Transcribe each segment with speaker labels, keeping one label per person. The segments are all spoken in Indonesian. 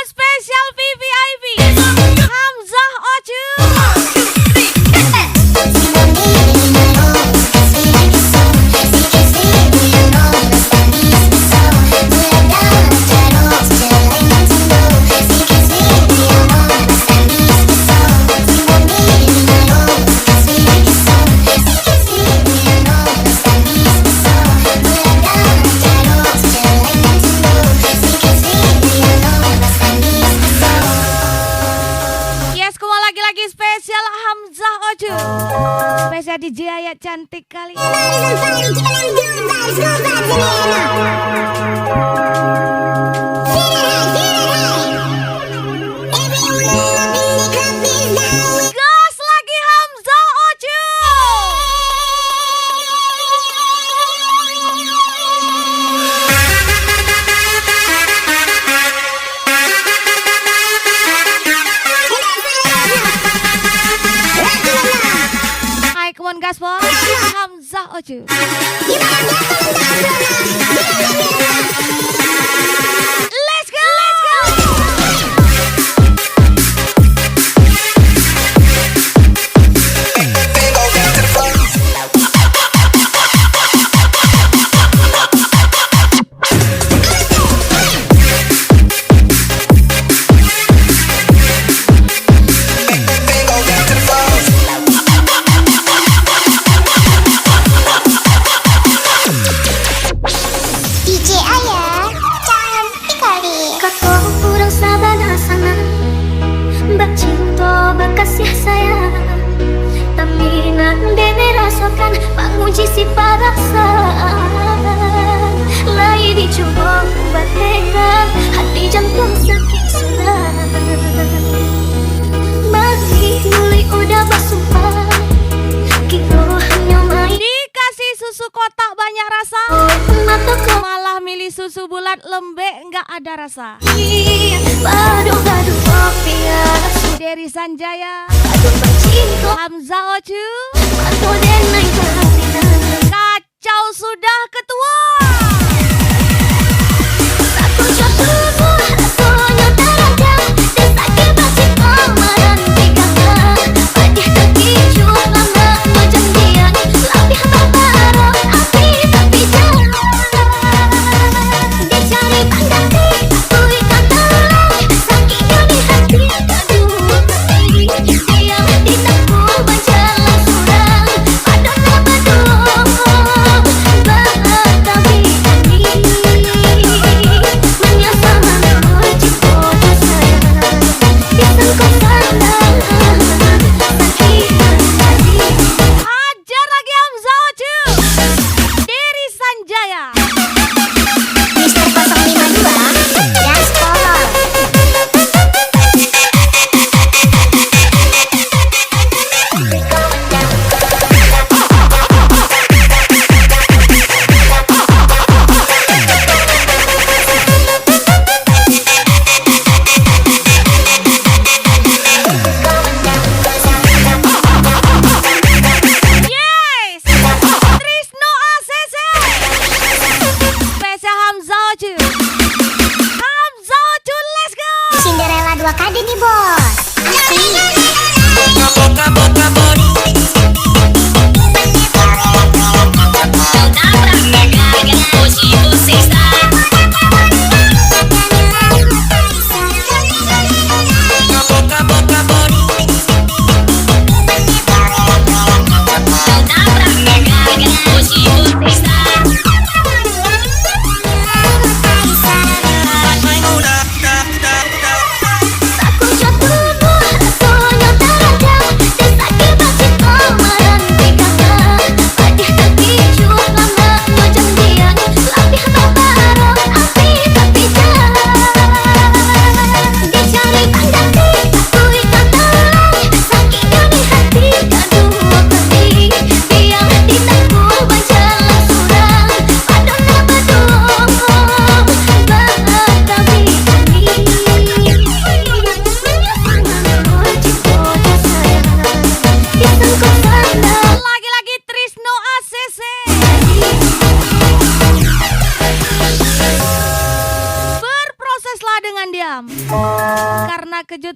Speaker 1: Spesial VVIP Hamzah Ocu. Lagi-lagi spesial Hamzah Ocu. Spesial DJ Ayat cantik kali. Gas lagi Hamzah Ocu. Come on guys, boy. Hamzah Ocu. Let's go, let's go.
Speaker 2: Kasih sayang Taminan dene rasakan Panguji si perasaan Lai dicoba berheran Hati jantung sakit sudah Masih mulai udah bersumpah Kita hanya main
Speaker 1: Dikasih susu kotak banyak rasa malah milih susu bulat lembek nggak ada rasa.
Speaker 2: Badu-badu kopi
Speaker 1: Dari Sanjaya
Speaker 2: Hamzah
Speaker 1: Ocu. Kacau sudah ketua.
Speaker 2: Tapi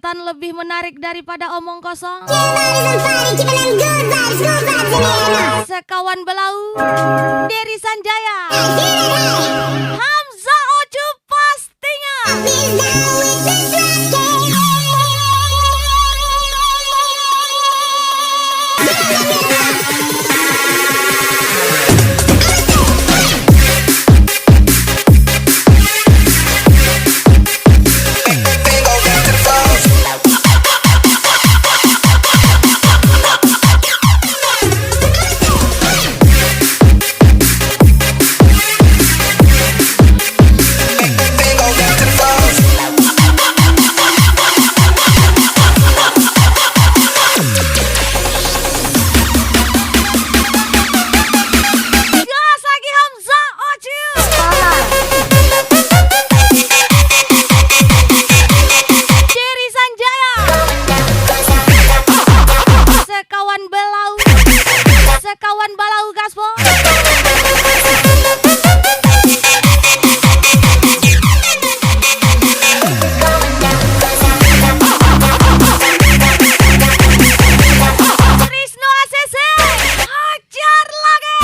Speaker 1: Kenyataan lebih menarik daripada omong kosong. Sekawan belau Dery Sanjaya, Hamza Oju pastinya. Sekawan balau gaspol. Trisno ACC hajar lagi.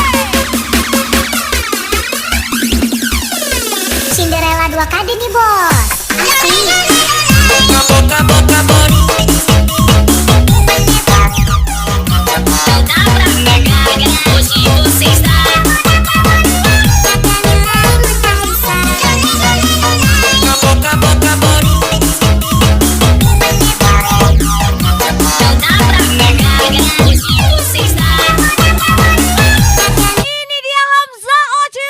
Speaker 2: Cinderella 2 kali nih bos.
Speaker 1: Ini dia Hamza Oju.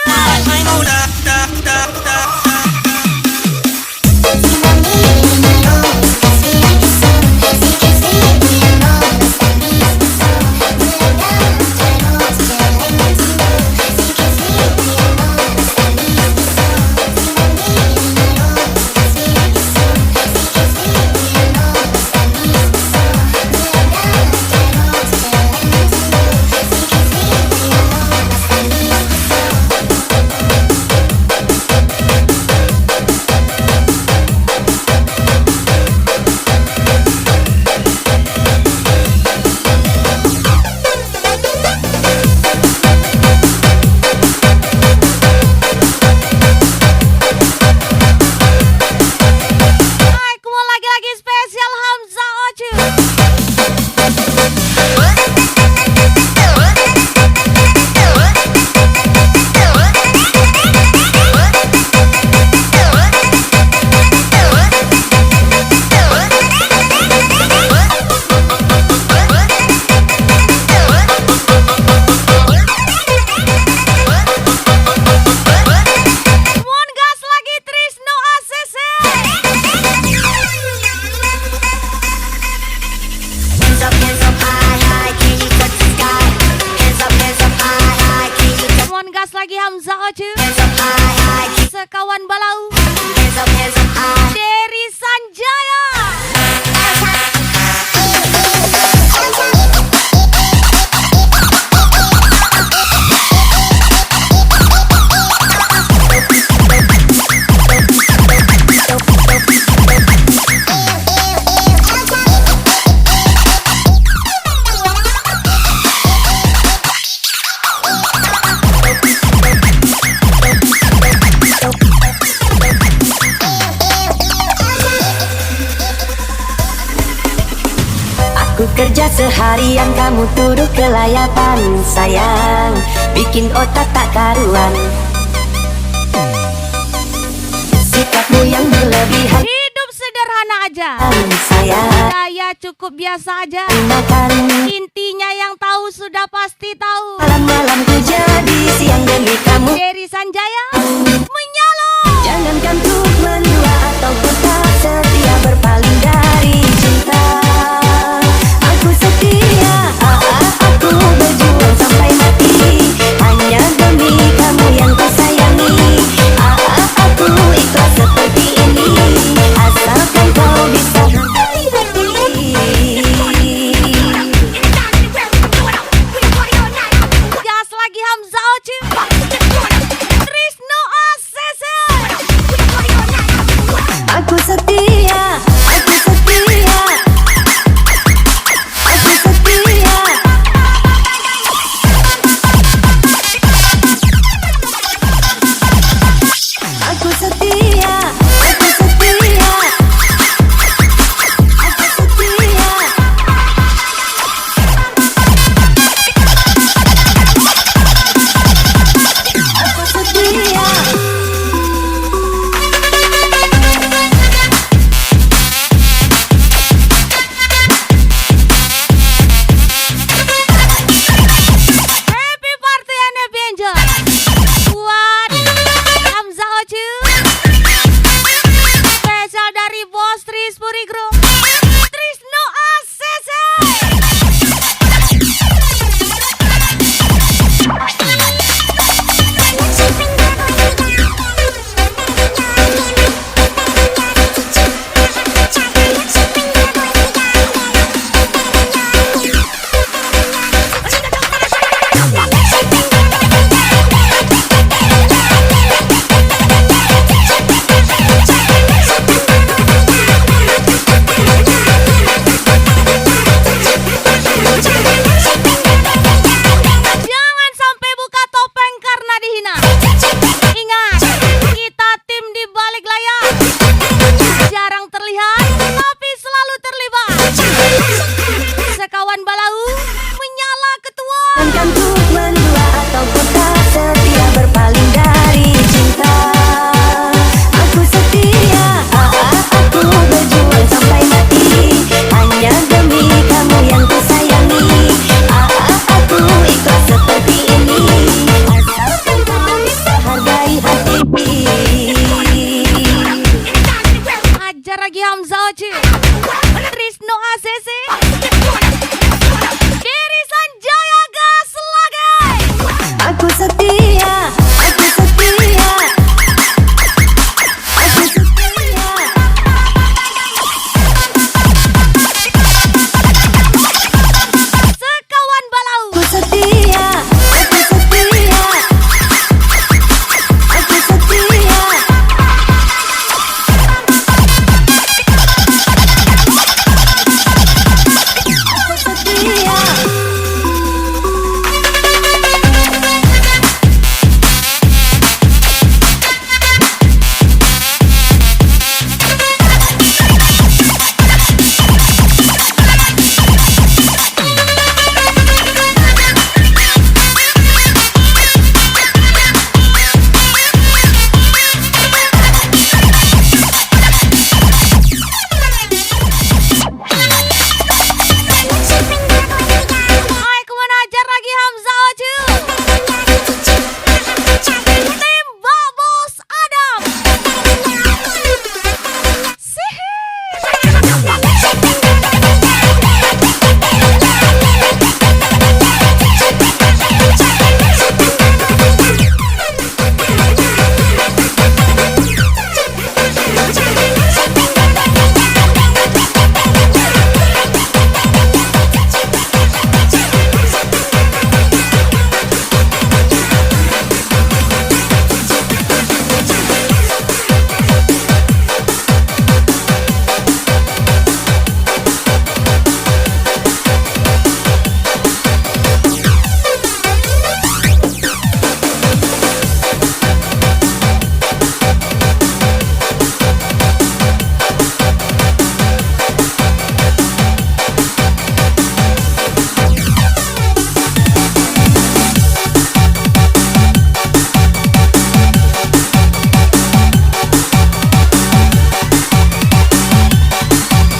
Speaker 1: Lagi spesial Hamza Oju. Mongas lagi Trisno ACC. Mongas lagi Hamza Oju. Sekawan balau Dery Sanjaya.
Speaker 3: Ku kerja seharian, kamu duduk ke layapan. Sayang, bikin otak tak karuan. Sikapmu yang berlebihan.
Speaker 1: Hidup sederhana aja,
Speaker 3: Sayang,
Speaker 1: gaya cukup biasa aja.
Speaker 3: makan
Speaker 1: Intinya yang tahu sudah pasti tahu.
Speaker 3: malam-malam ku jadi siang demi kamu.
Speaker 1: Dery Sanjaya menyala.
Speaker 3: Jangankan ku mendua atau tetap setia, berpaling dari cinta. Aku setia, aku berjuang sampai mati, hanya demi kamu yang ku sayangi. Aku ikhlas seperti ini, asalkan kau bisa hargai hati.
Speaker 1: Gas lagi Hamza Oju. Trisno
Speaker 3: Akan ku mendua ataupun tak setia berpaling dari cinta. Aku setia, aku berjuang sampai mati, hanya demi kamu yang ku sayangi. Aku ikhlas seperti ini, asalkan kau bisa hargai hati.
Speaker 1: Ajar lagi Hamzah Oci, Trisno ACC, Dery Sanjaya gas lagi.
Speaker 3: Aku setia, aku setia, aku setia.
Speaker 1: Sekawan Balau,
Speaker 3: Aku setia, aku setia, aku setia. Aku setia.
Speaker 1: Aku menajar lagi Hamzah Oci, Tembak Bos Adam.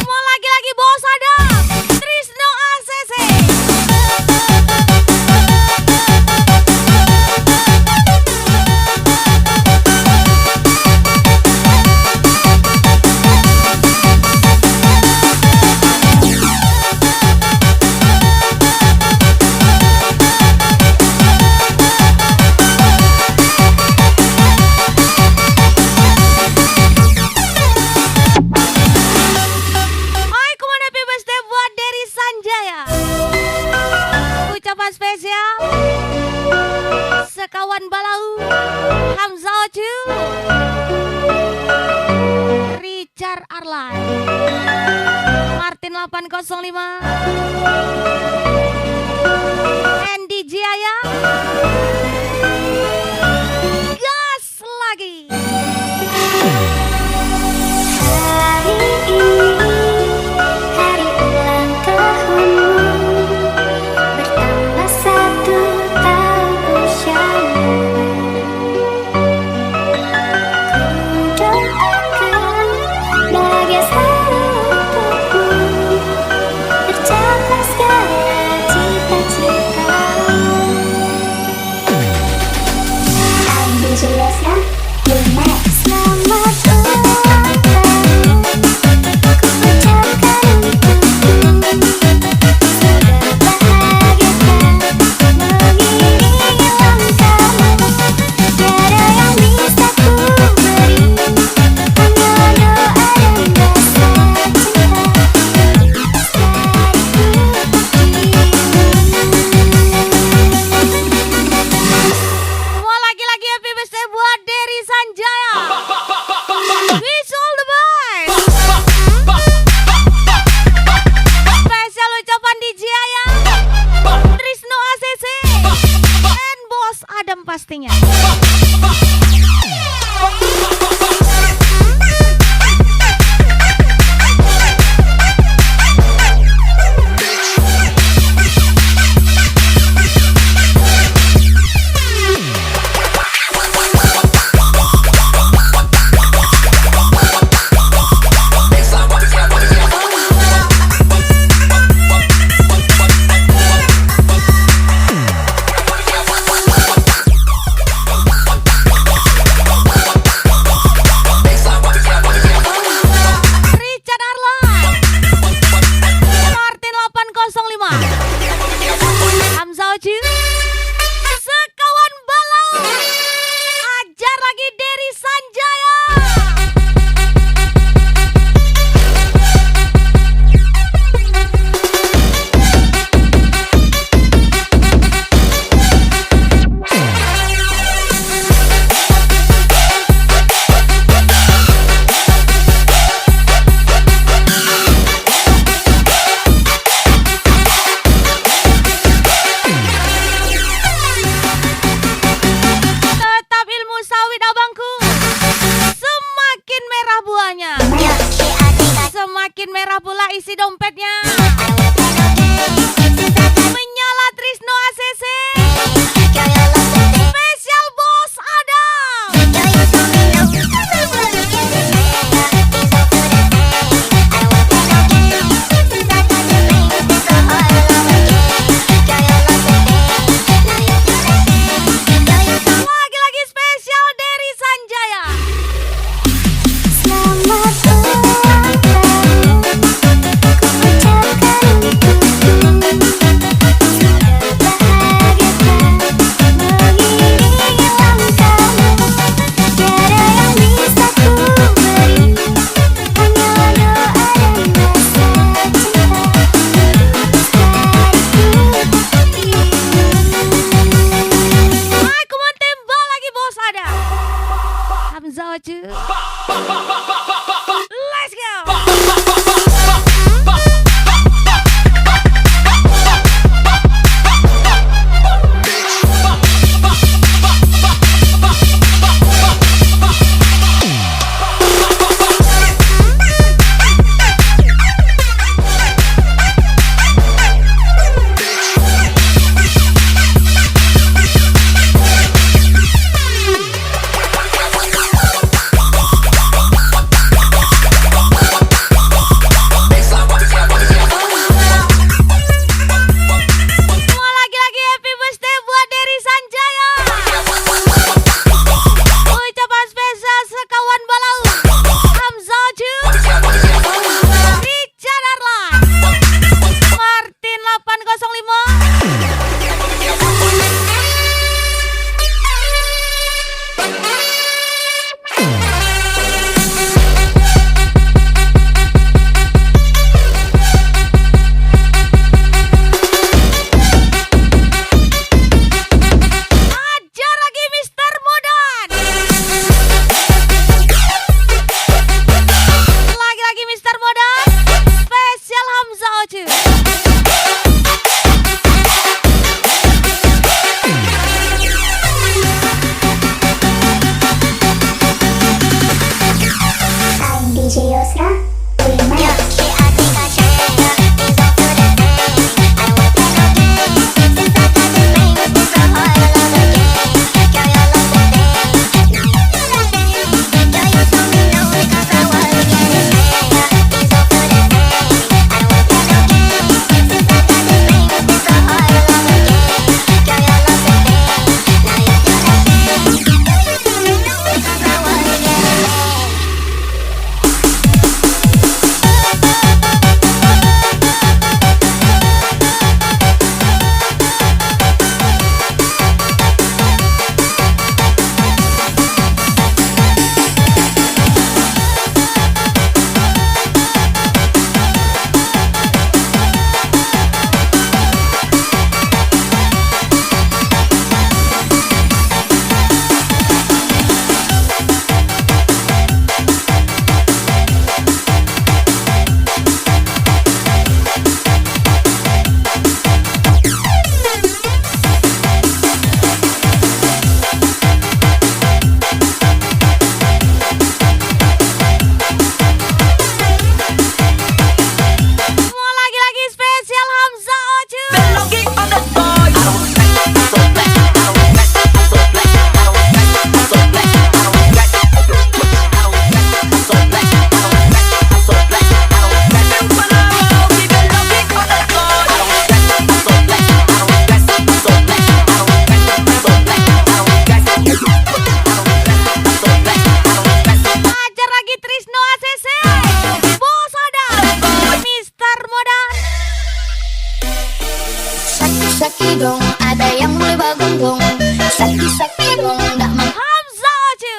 Speaker 1: Mau lagi-lagi Bos Adam, Trisno ACC. Aku mau happy birthday buat Dery Sanjaya. Ucapan spesial Sekawan Balau, Hamzah Oci, Richard Arlan, Martin 805, Andy Jaya. Gas lagi.
Speaker 2: Hari ini hari ulang tahunmu, bertambah 1 tahun usiamu. Ku doakan bahagia selalu untukmu, tercapai segala cita-citamu. Ambil jelaskan, you next. Selamat ulang tahun, ku ucapkan untukmu. Semoga bahagia mengiringi langkahmu. Tiada yang bisa ku beri, hanya doa dan rasa cinta
Speaker 1: Mau lagi-lagi happy birthday buat Dery Sanjaya. Wish all the best. Spesial ucapan di Jaya, Trisno ACC, and Bos Adam pastinya. Boci. Sekawan balau. Ajar lagi Dery Sanjaya.
Speaker 2: ada yang mulai bagonggong. Sakit-sakit dong, dah mau
Speaker 1: Hamzah Oju.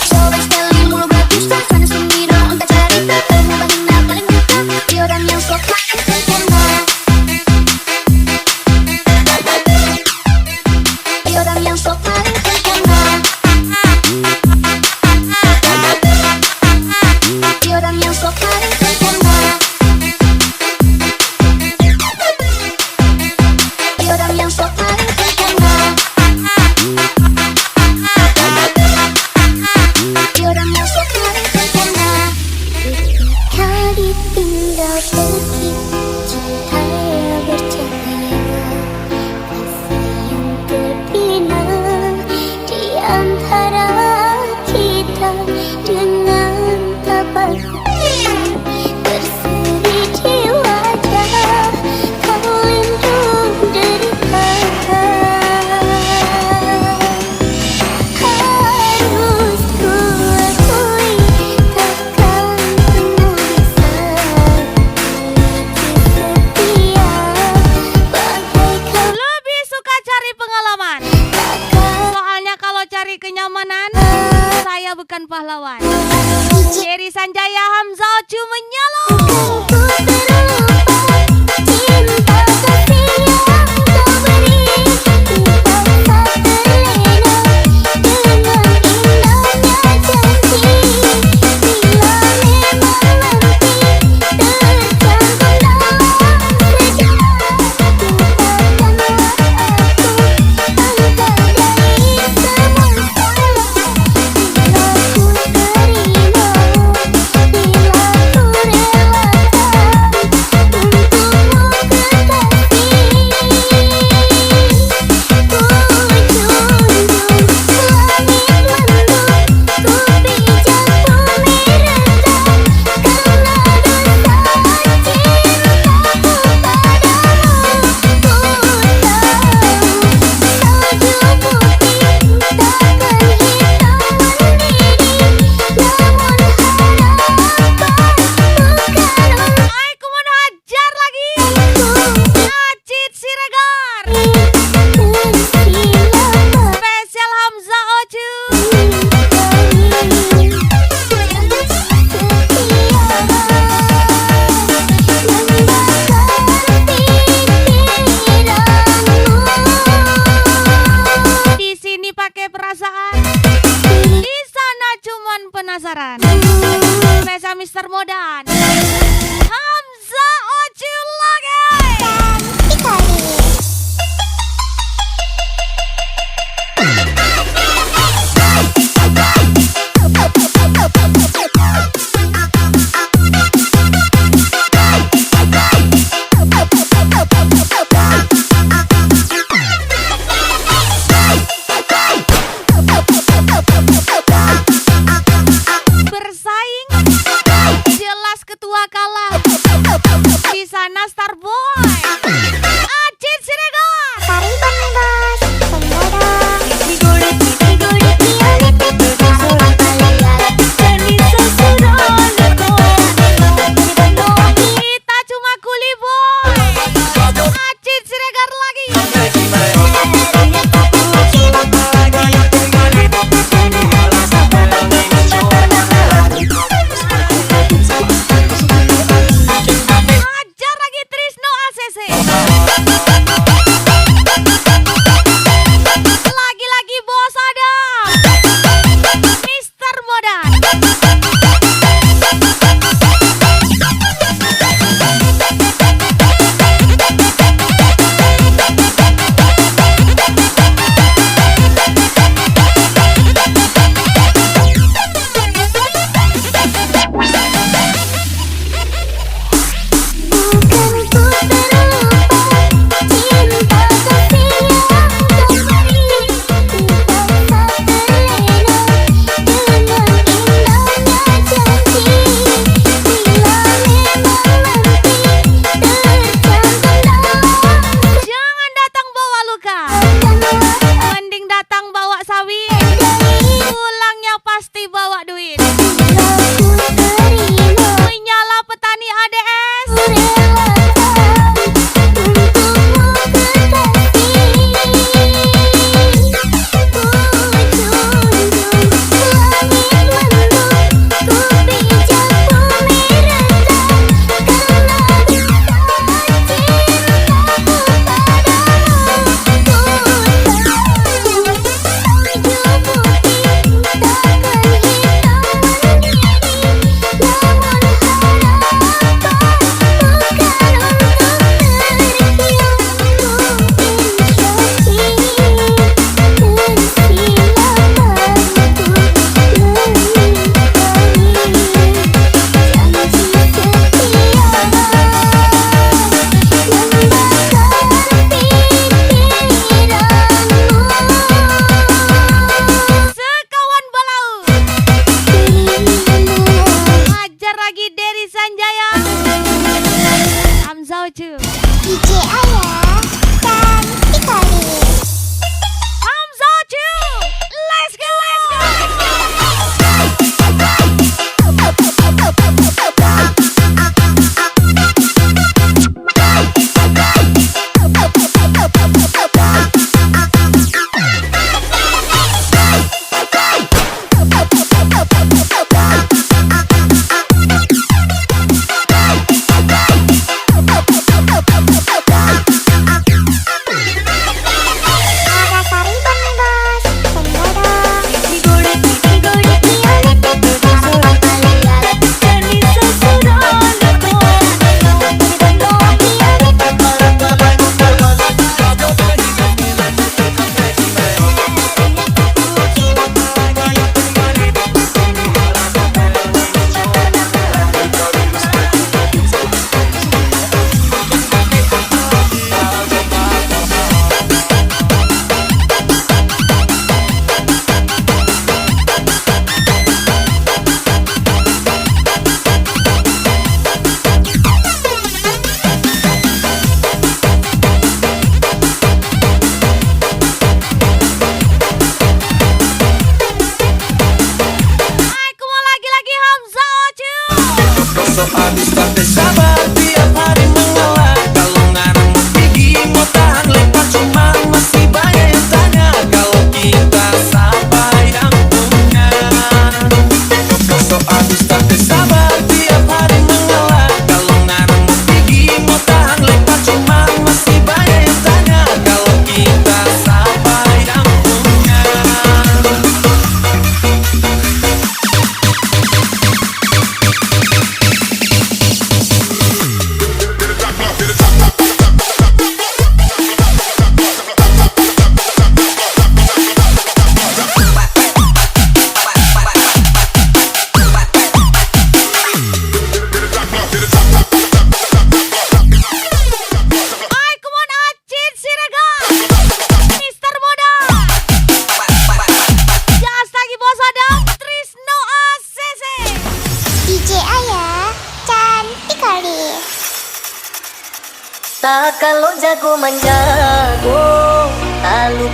Speaker 2: coba sekali mulu bagus kan. Sana sini dong, tak cari ketemu bahina paling dekat. Di orang yang sok main terkena. Di orang yang sok main terkena. Di orang yang sok main terkena. Di orang yang sok main terkena. Di orang yang sok main terkena. Kau ditinggal pergi, cinta yang bercahaya, kasih yang terbina di antara kita dengan tabah berseri di wajah. Kau lindung derita, harus ku akui takkan pernah bisa memiliki setia bagaikan
Speaker 1: Lebih suka cari pengalaman.
Speaker 2: takkan
Speaker 1: Soalnya kalau cari kenyamanan, saya bukan pahlawan. Dery Sanjaya, Hamzah Oju menyalo.
Speaker 2: ku terlupa cinta kasih yang kau beri. Ku paksa terlena dengan indahnya janji. Bila memang nanti tercantum dalam sejarah, lupakanlah aku, angkat dari semua salah. Bila ku terima, bila ku relakan untukmu kekasih. Ku junjung langit mendung, ku pijak bumi rendah, karena dosa cintaku padamu. Ku tahu salju putih takkan hitam mendidih, namun harapan bukan
Speaker 1: Aku mau hajar lagi. Acit Siregar. Spesial Hamzah Oju. Di sini pakai perasaan, di sana cuman penasaran. Spesial Mr. Modan. Hamzah Oju lagi. Bersaing, jelas ketua kalah. Di sana Starboy. Acit Siregar.
Speaker 2: Tarik bos, sendiri.
Speaker 3: Isi gol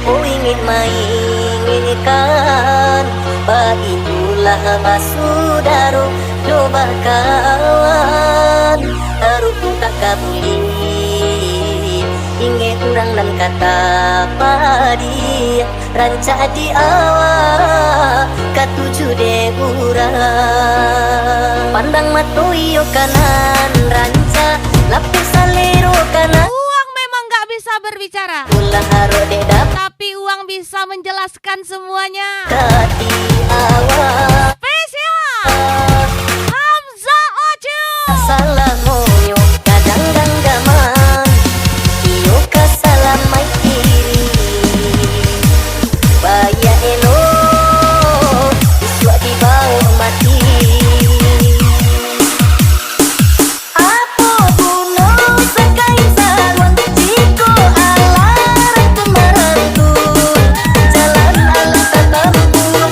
Speaker 3: Oh ingin mainkan Baitulah basudaro Coba kawan Rukun tak kabuli Ingin kurang dan kata padi Rancak di awal Katuju de urang Pandang matu iyo kanan Rancak lapis salero kanan
Speaker 1: Uang memang gak bisa berbicara,
Speaker 3: Ulah haro de dapat
Speaker 1: tapi uang bisa menjelaskan semuanya.
Speaker 3: Kati awal
Speaker 1: Spesial Hamzah Oju.
Speaker 3: Salah moyo kadang ganggaman Iyo kasalah mai kiri Baya elo Iswa di bawah mati Apa buno sekain sarwan Jiko alarang kemarantun Jalan ala kampung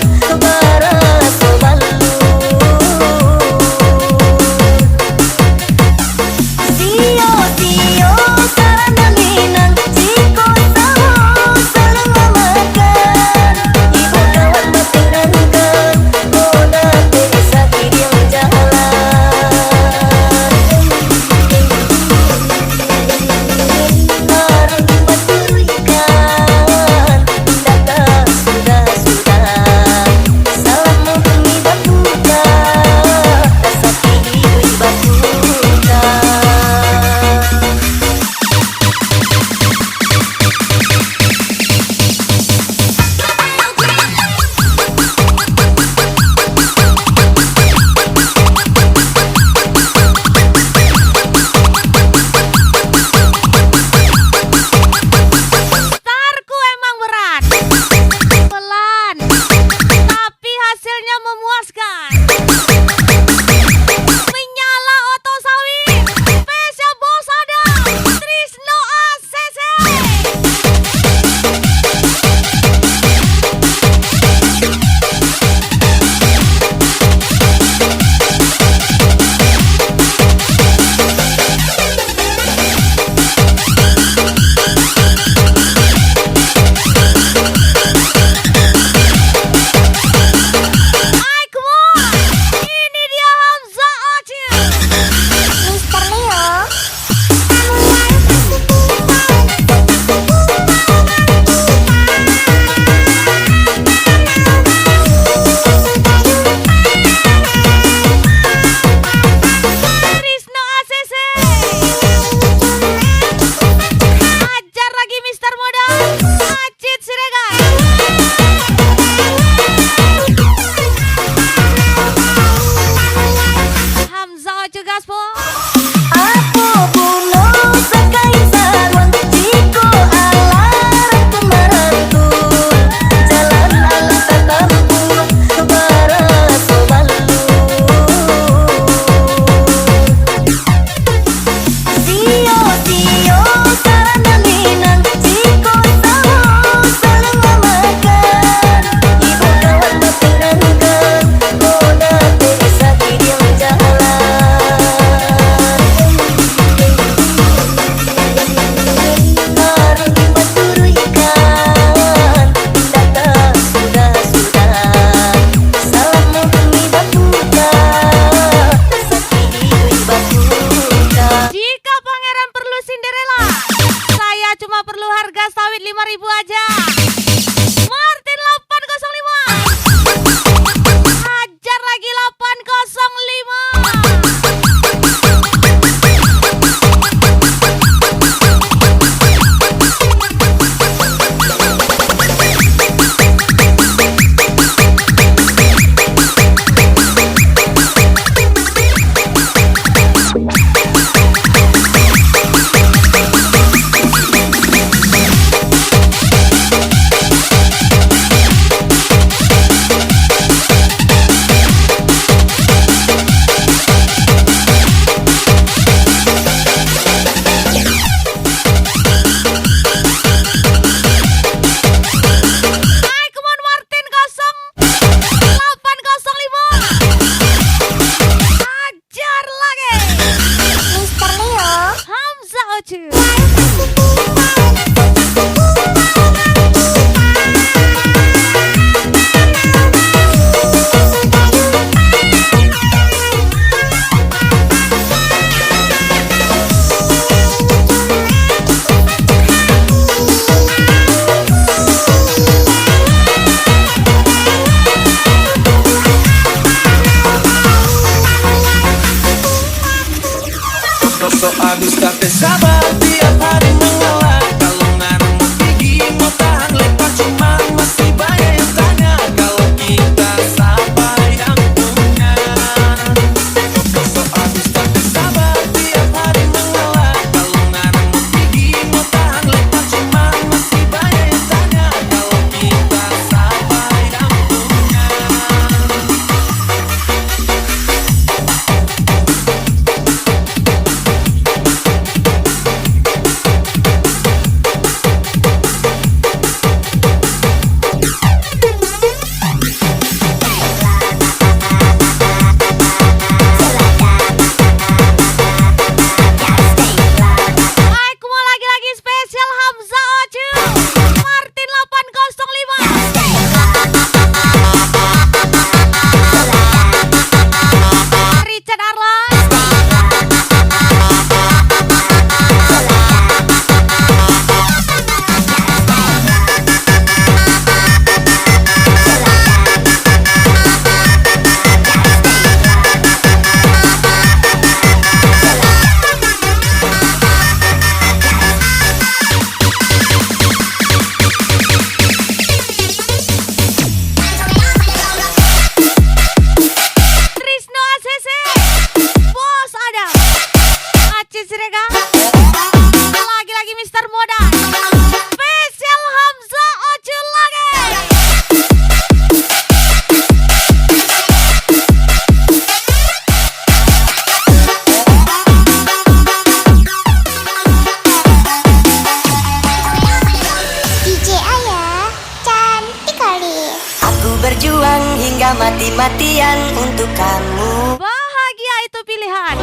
Speaker 3: berjuang hingga mati-matian untuk kamu.
Speaker 1: Bahagia itu pilihan,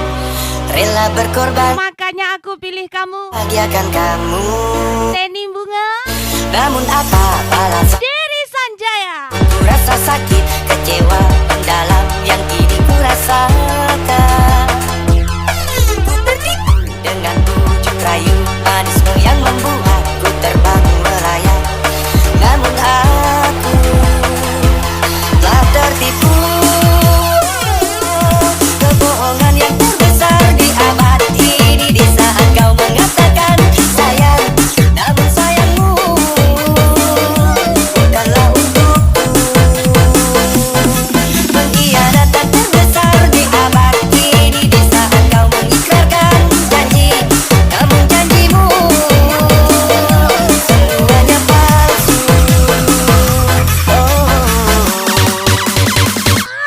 Speaker 3: Rela berkorban,
Speaker 1: makanya aku pilih kamu.
Speaker 3: bahagiakan kamu.
Speaker 1: Teni bunga,
Speaker 3: Namun apa balasan?
Speaker 1: Dery Sanjaya.
Speaker 3: Ku rasa sakit, kecewa mendalam yang kini ku rasakan. Ku tertipu dengan bujuk rayu manismu yang membuatku terbang melayang. Namun aku telah tertipu. Kebohongan yang terbesar di abad ini di saat kau mengatakan sayang, namun sayangmu bukanlah untukku. Pengkhianatan terbesar di abad ini di saat kau mengikrarkan janji, namun janjimu semuanya palsu.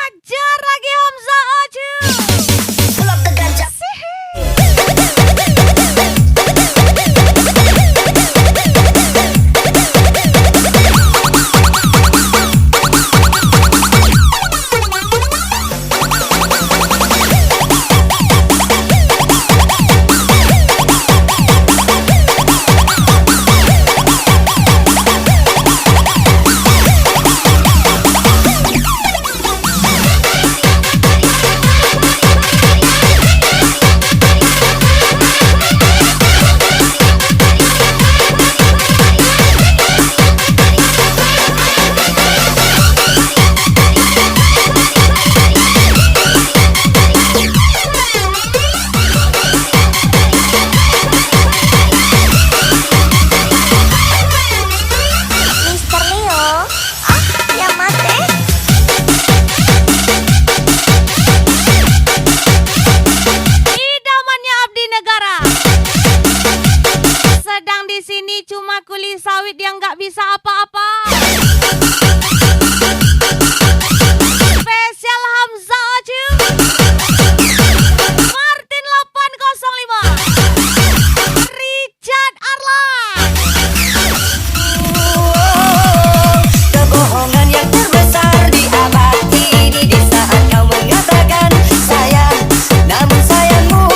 Speaker 1: Ajar lagi Hamza Oju.
Speaker 3: Pulang ke gajah.
Speaker 2: Mister Leo, ya mate.
Speaker 1: Idamannya abdi negara. Sedang di sini cuma kulit sawit yang nggak bisa apa-apa. Spesial Hamza Oju. Martin 805. Richard Arlan.
Speaker 3: Kebohongan yang terbesar di abad ini di saat kau mengatakan sayang, namun sayangmu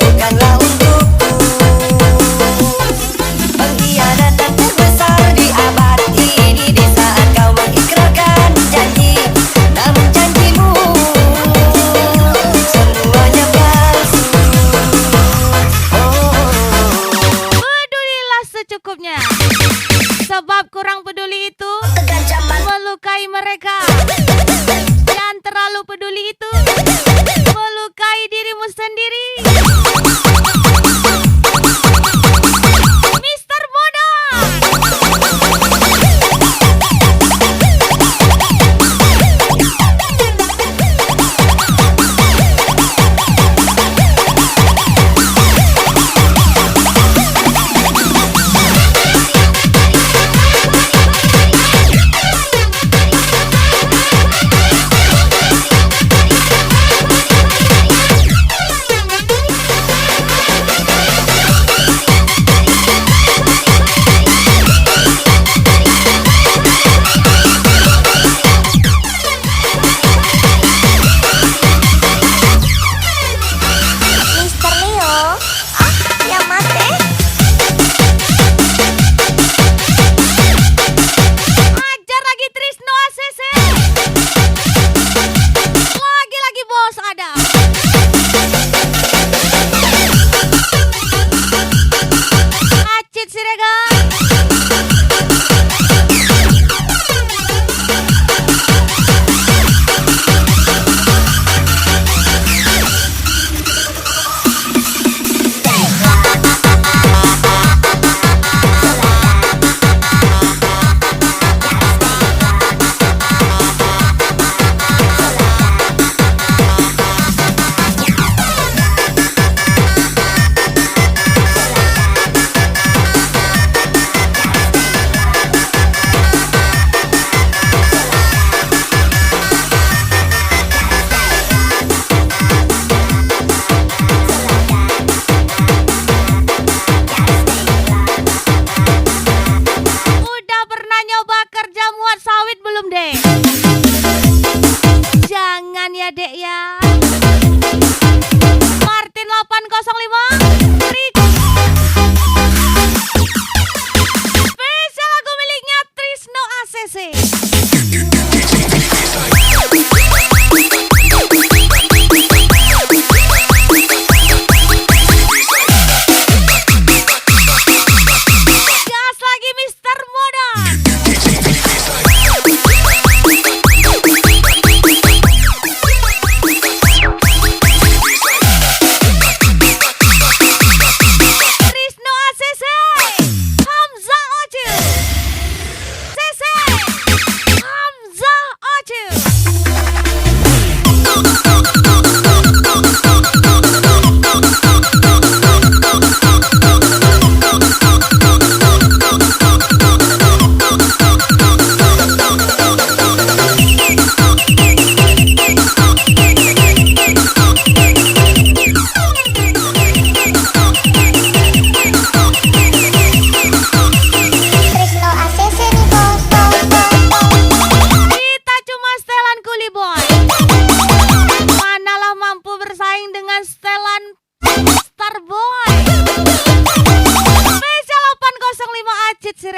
Speaker 3: bukanlah untukku. Pengkhianatan terbesar di abad ini di saat kau mengikrarkan janji, namun janjimu semuanya palsu.
Speaker 1: Pedulilah secukupnya. Sebab kurang peduli itu melukai mereka. Dan terlalu peduli itu melukai dirimu sendiri. Mister Bodoh.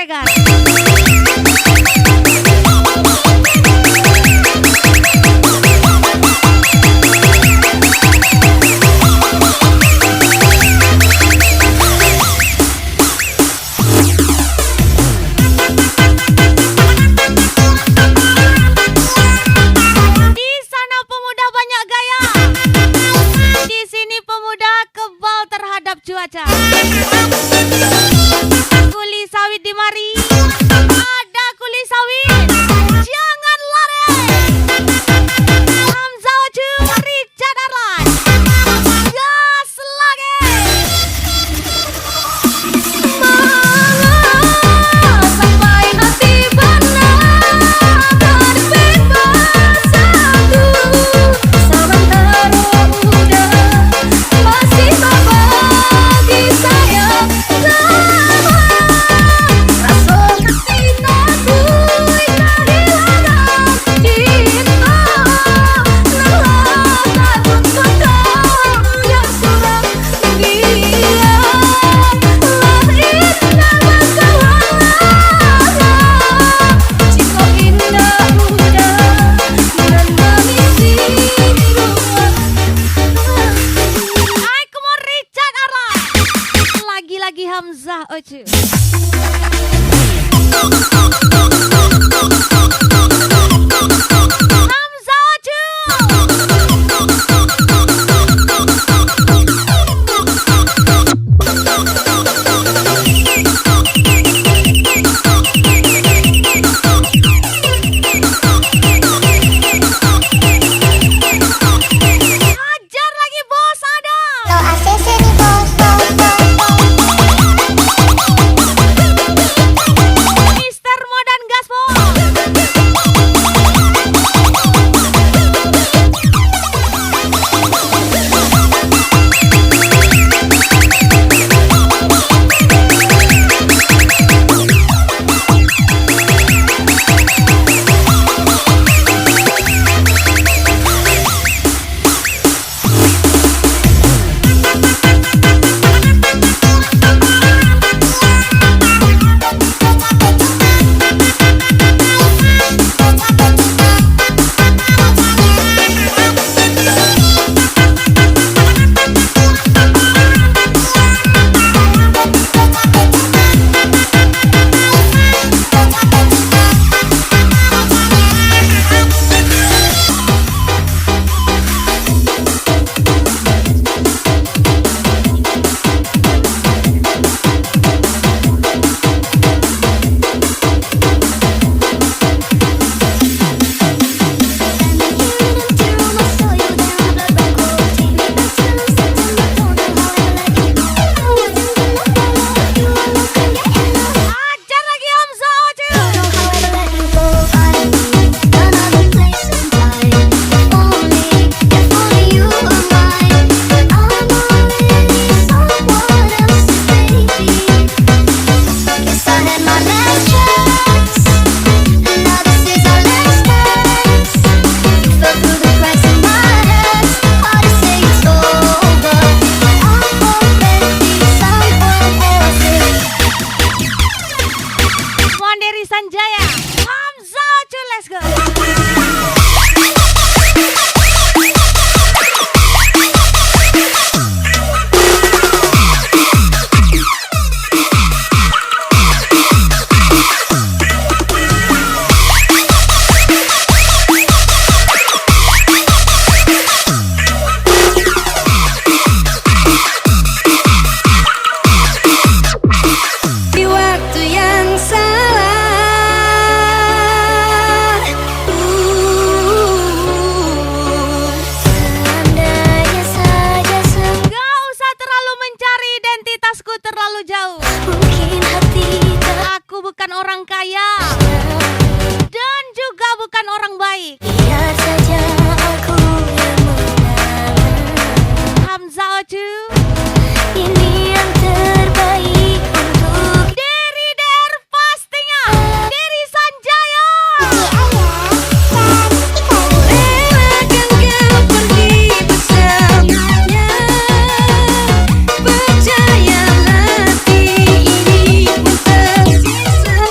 Speaker 1: Silakan. Di sana pemuda banyak gaya. Di sini pemuda kebal terhadap cuaca. Kuli sawit di mari. Ada kuli sawit. Jangan lari. Hamzah Oju, Richard Arlan. Gas lagi.
Speaker 3: Sampai hati benar berbebas satu. Sementara muda masih berbagi sayap lama. Rasa kasih aku kehilangan cinta. Lelah takut kau yang suram gila. Cinta indah muda dan mengisi ruang.
Speaker 1: Hai, come on Richard Arlan. Lagi-lagi Hamzah Oju. Hamzah Oju. Hajar lagi bos ada.
Speaker 2: Lo ACC nih bos, bos, bos, bos.
Speaker 1: Mister Modan Gaspol. Hajar lagi Hamzah Oju. Wanderi Sanjaya. Hamzah Oju, let's go.
Speaker 3: Di waktu yang salah.
Speaker 2: Seandainya saja
Speaker 1: Gak usah terlalu mencari identitasku terlalu jauh.
Speaker 2: mungkin hati
Speaker 1: Aku bukan orang kaya dan juga bukan orang baik.
Speaker 2: biar saja aku yang menang.
Speaker 1: Hamzah Oju.
Speaker 2: Ini yang terbaik untuk
Speaker 1: Dari Der pastinya. Dari Sanjaya.
Speaker 3: Relakan kau pergi bersamanya. Percayalah hati ini pun tersisa.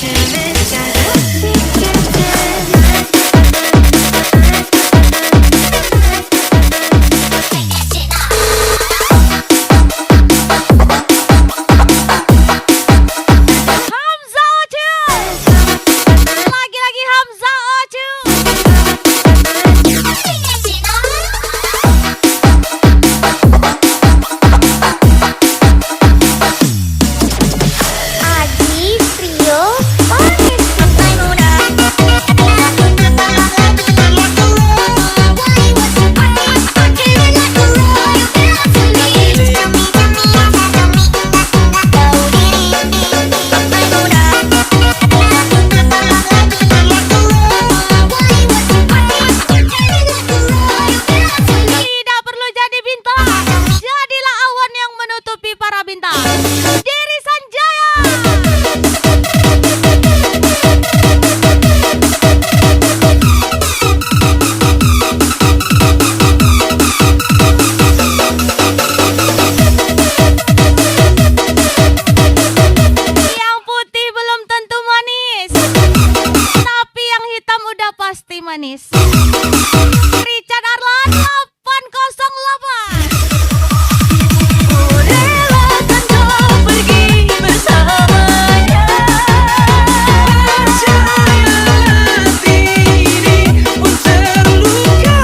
Speaker 1: Hamza Ocu. Lagi-lagi Hamza Ocu.
Speaker 2: Adi, Trio, Manis Pantai Muda.
Speaker 1: Tidak perlu jadi bintang, jadilah awan yang menutupi para bintang. Diri Sanjaya. Yang putih belum tentu manis, tapi yang hitam udah pasti manis. Richard Arlan 808.
Speaker 3: Relakan kau pergi bersamanya. Percayalah dirimu terluka,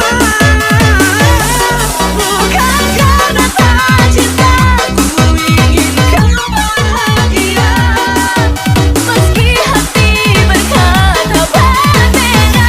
Speaker 3: bukan karena tak cinta. Ku ingin kau bahagia, meski hati berkata berbeda.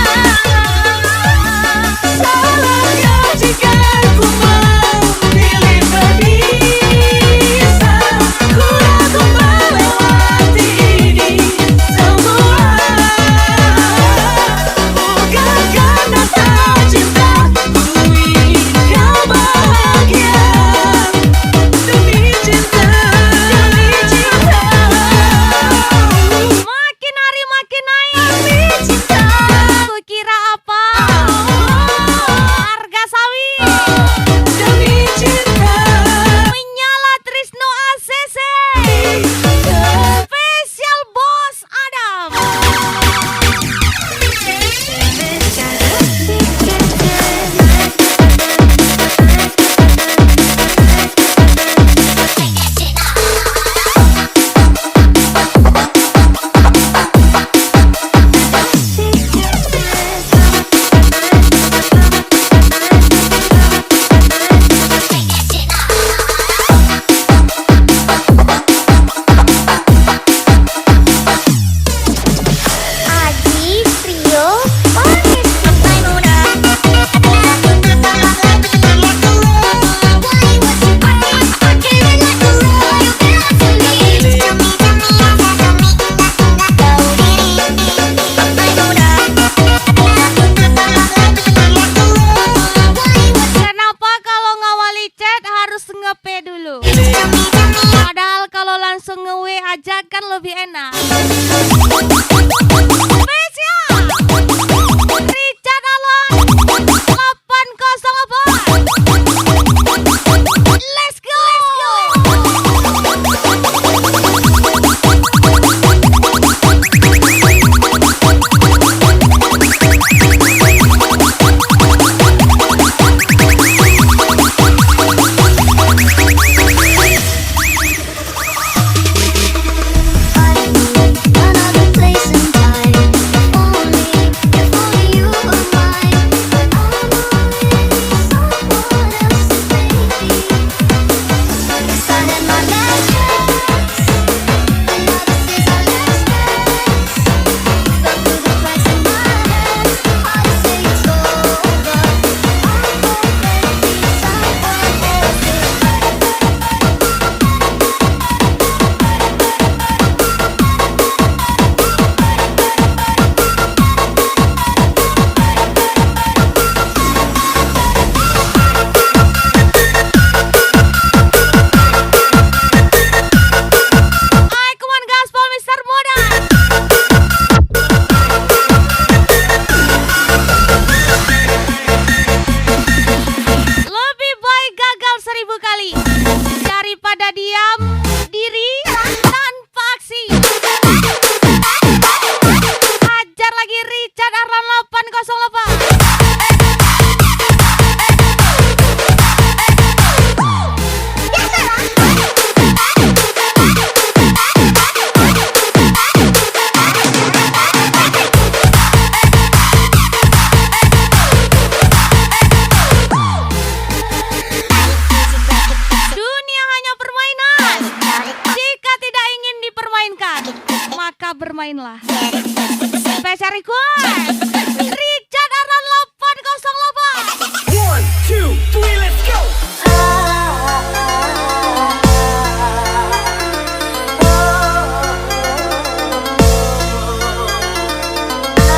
Speaker 1: Special request Richard Arlan 808.
Speaker 4: 1, 2, 3, let's go.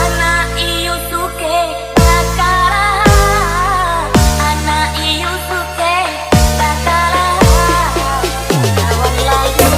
Speaker 3: Anak ieu suke takara, anak ieu suke takara, lawan layu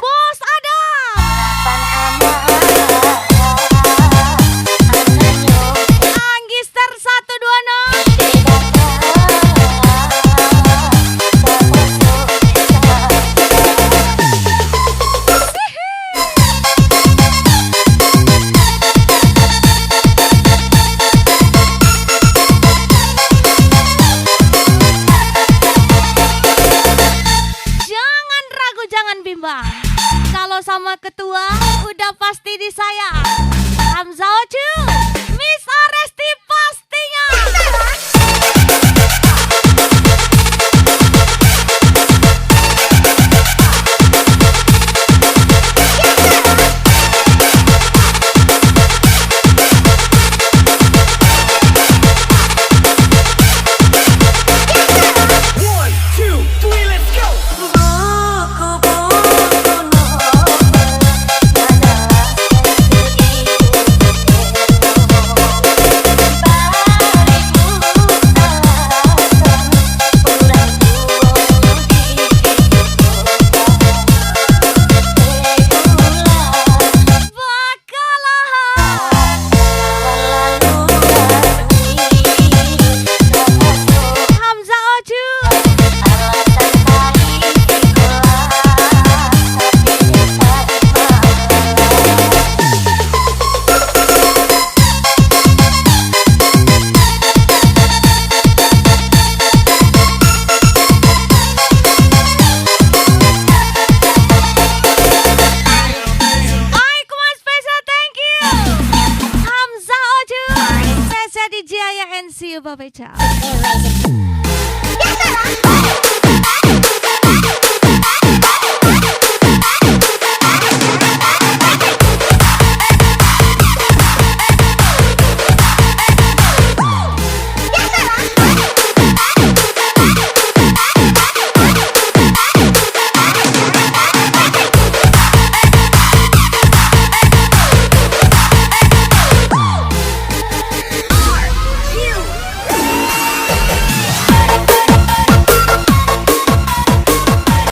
Speaker 1: Bos Adam, Anggister 126. Jangan ragu, jangan bimbang. Kalau sama ketua udah pasti disayang. Hamzah Ocu, Miss Aresti pastinya.
Speaker 4: One, two, three, let's go.
Speaker 1: Hamzah Ocu, Aikman special thank you. Hamzah Ocu, Saya DJ Aya and see you, Bapak Chow.